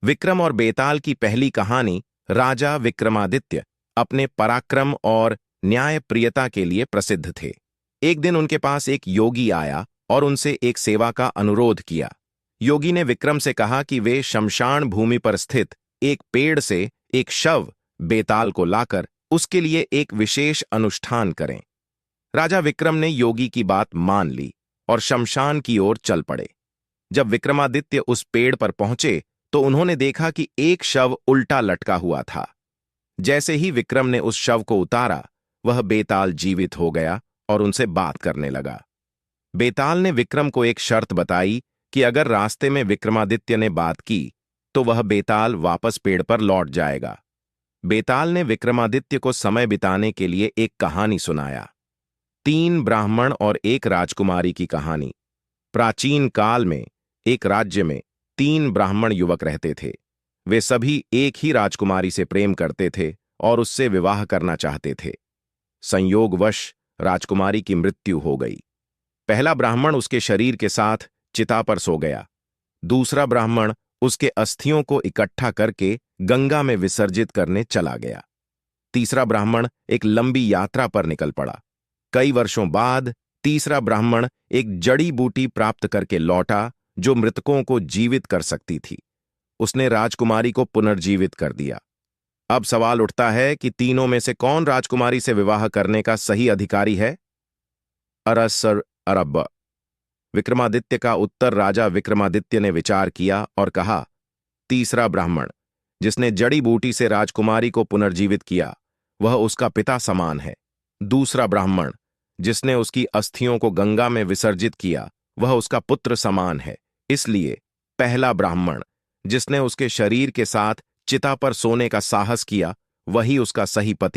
विक्रम और बेताल की पहली कहानी। राजा विक्रमादित्य अपने पराक्रम और न्यायप्रियता के लिए प्रसिद्ध थे। एक दिन उनके पास एक योगी आया और उनसे एक सेवा का अनुरोध किया। योगी ने विक्रम से कहा कि वे शमशान भूमि पर स्थित एक पेड़ से एक शव बेताल को लाकर उसके लिए एक विशेष अनुष्ठान करें। राजा विक्रम ने योगी की बात मान ली और शमशान की ओर चल पड़े। जब विक्रमादित्य उस पेड़ पर पहुंचे तो उन्होंने देखा कि एक शव उल्टा लटका हुआ था। जैसे ही विक्रम ने उस शव को उतारा, वह बेताल जीवित हो गया और उनसे बात करने लगा। बेताल ने विक्रम को एक शर्त बताई कि अगर रास्ते में विक्रमादित्य ने बात की तो वह बेताल वापस पेड़ पर लौट जाएगा। बेताल ने विक्रमादित्य को समय बिताने के लिए एक कहानी सुनाया। 3 ब्राह्मण और एक राजकुमारी की कहानी। प्राचीन काल में एक राज्य में 3 ब्राह्मण युवक रहते थे। वे सभी एक ही राजकुमारी से प्रेम करते थे और उससे विवाह करना चाहते थे। संयोगवश राजकुमारी की मृत्यु हो गई। पहला ब्राह्मण उसके शरीर के साथ चिता पर सो गया। दूसरा ब्राह्मण उसके अस्थियों को इकट्ठा करके गंगा में विसर्जित करने चला गया। तीसरा ब्राह्मण एक लंबी यात्रा पर निकल पड़ा। कई वर्षों बाद तीसरा ब्राह्मण एक जड़ी बूटी प्राप्त करके लौटा जो मृतकों को जीवित कर सकती थी। उसने राजकुमारी को पुनर्जीवित कर दिया। अब सवाल उठता है कि तीनों में से कौन राजकुमारी से विवाह करने का सही अधिकारी है? अरसर अरब। विक्रमादित्य का उत्तर। राजा विक्रमादित्य ने विचार किया और कहा, तीसरा ब्राह्मण जिसने जड़ी बूटी से राजकुमारी को पुनर्जीवित किया, वह उसका पिता समान है। दूसरा ब्राह्मण जिसने उसकी अस्थियों को गंगा में विसर्जित किया, वह उसका पुत्र समान है। इसलिए पहला ब्राह्मण जिसने उसके शरीर के साथ चिता पर सोने का साहस किया, वही उसका सही पति